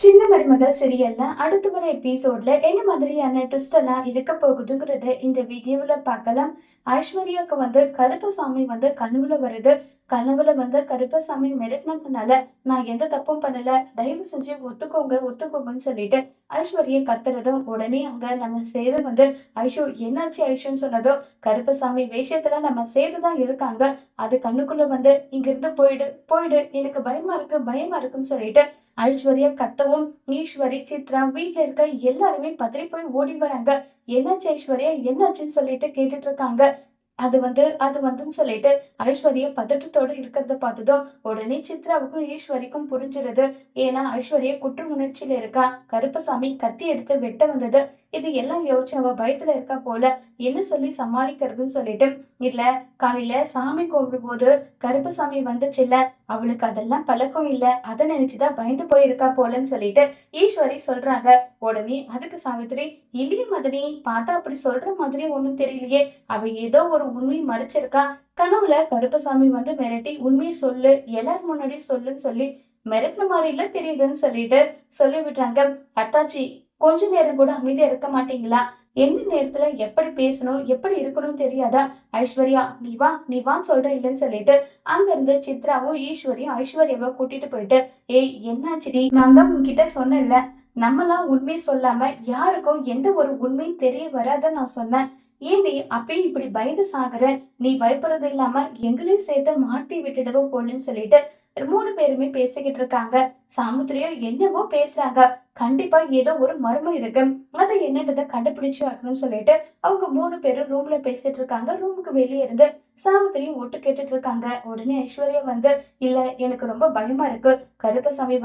சின்ன மருமகள் சீரியல்ல அடுத்து வர எபிசோட்ல என்ன மாதிரியான ட்விஸ்ட் எல்லாம் இருக்க போகுதுங்கிறத இந்த வீடியோல பார்க்கலாம். ஐஸ்வர்யாக்கு கருப்பசாமி கனவுல வருது. கனவுல கருப்பசாமி மிரட்டினதுனால நான் எந்த தப்பும் பண்ணல, தயவு செஞ்சு ஒத்துக்கோங்க ஒத்துக்கோங்கன்னு சொல்லிட்டு ஐஸ்வர்யா கத்துறதும் உடனே அங்க நம்ம சேது ஐஷு என்னாச்சு ஐஷுன்னு சொன்னதும் கருப்பசாமி வேஷத்துல நம்ம சேதுதான் இருக்காங்க. அது கண்ணுக்குள்ள இங்க இருந்து போயிடு போயிடு, எனக்கு பயமா இருக்குன்னு சொல்லிட்டு ஐஸ்வர்யா கத்தவும் ஈஸ்வரி சித்ரா வீட்டுல இருக்க எல்லாருமே பதறி போய் ஓடி வராங்க. என்னாச்சு ஐஸ்வர்யா என்னாச்சுன்னு சொல்லிட்டு கேட்டுட்டு இருக்காங்க. அது வந்துன்னு சொல்லிட்டு ஐஸ்வர்யா பதட்டத்தோட இருக்கிறத பார்த்ததும் உடனே சித்ராவுக்கும் ஈஸ்வரிக்கும் புரிஞ்சிருது. ஏன்னா ஐஸ்வர்யா குற்ற உணர்ச்சியில இருக்கா. கருப்பசாமி கத்தி எடுத்து வெட்ட வந்தது. இது எல்லாம் யோசிச்சு அவ பயத்துல இருக்கா போல. என்ன சொல்லி சமாளிக்கிறதுன்னு சொல்லிட்டு இதுல காலையில சாமி கும்பிடும் போது கருப்பசாமி வந்துச்சுல்ல, அவளுக்கு அதெல்லாம் பழக்கம் இல்ல, அதை நினைச்சுதான் பயந்து போயிருக்கா போலன்னு சொல்லிட்டு ஈஸ்வரி சொல்றாங்க. உடனே அதுக்கு சாவித்திரி, இல்லையே மதனி, பார்த்தா அப்படி சொல்ற மாதிரி ஒண்ணும் தெரியலையே, அவ ஏதோ ஒரு உண்மை மறைச்சிருக்கா. கனவுல கருப்பசாமி மிரட்டி உண்மையை சொல்லு, எல்லாரும் முன்னாடி சொல்லுன்னு சொல்லி மிரட்டின மாதிரி இல்ல தெரியுதுன்னு சொல்லிட்டு சொல்லி விட்டாங்க. அத்தாச்சி, கொஞ்ச நேரம் கூட அமைதியா இருக்க மாட்டீங்களா? எந்த நேரத்துல எப்படி பேசணும் எப்படி இருக்கணும் தெரியாதா? ஐஸ்வர்யா நீ வான்னு சொல்ற இல்லைன்னு சொல்லிட்டு அங்க இருந்து சித்ராவும் ஈஸ்வரியும் ஐஸ்வர்யாவை கூட்டிட்டு போயிட்டு, ஏய் என்னாச்சுடி, நான் தான் உன்கிட்ட சொன்னேன்ல, நம்மலாம் உண்மையை சொல்லாம யாருக்கும் எந்த ஒரு உண்மையும் தெரிய வராத நான் சொன்னேன். ஏண்டி அப்பயும் இப்படி பயந்து சாகுற? நீ பயப்படுறது இல்லாம எங்களையும் சேர்த்து மாட்டி விட்டுடவோ போலன்னு சொல்லிட்டு 3 பேருமே பேசிக்கிட்டு இருக்காங்க. சாமுத்திரியும் என்னவோ பேசுறாங்க. கண்டிப்பா ஏதோ ஒரு மர்மம் இருக்கு, அது என்னன்றதை கண்டுபிடிச்சு ஆகணும்னு சொல்லிட்டு அவங்க 3 பேரும் ரூம்ல பேசிட்டு இருக்காங்க. ரூமுக்கு வெளியே இருந்து சாமுத்திரியும் ஒட்டு கேட்டுட்டு இருக்காங்க. உடனே ஐஸ்வர்யா இல்ல, எனக்கு ரொம்ப பயமா இருக்கு. கருப்பசாமி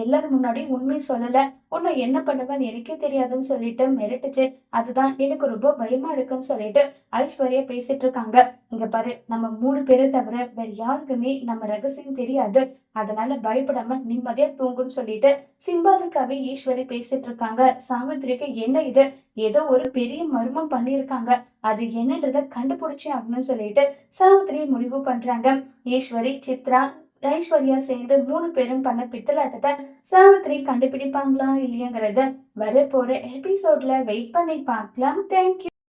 எல்லாரும் முன்னாடி உண்மை சொல்லல, உன்னை என்ன பண்ணுவேன்னு எனக்கே தெரியாதுன்னு சொல்லிட்டு மிரட்டுச்சு. அதுதான் எனக்கு ரொம்ப பயமா இருக்குன்னு சொல்லிட்டு ஐஸ்வர்யா பேசிட்டு இருக்காங்க. இங்க பாரு, நம்ம 3 பேரை தவிர வேற யாருக்குமே நம்ம ரகசியம் தெரியாது, அதனால பயப்படாம நிம்மதியா தூங்குன்னு சொல்லிட்டு சிம்பாலுக்காவே ஈஸ்வரி பேசிட்டு இருக்காங்க. சாவித்திரிக்கு என்ன இது, ஏதோ ஒரு பெரிய மர்மம் பண்ணிருக்காங்க, அது என்னன்றத கண்டுபிடிச்சே ஆகணும்னு சொல்லிட்டு சாவித்திரி முடிவு பண்றாங்க. ஈஸ்வரி சித்ரா ஐஸ்வர்யா சேர்ந்து 3 பேரும் பண்ண பித்தலாட்டத்தை சாவித்திரி கண்டுபிடிப்பாங்களா இல்லையாங்கிறத வர போற எபிசோட்ல வெயிட் பண்ணி பார்க்கலாம். தேங்க்யூ.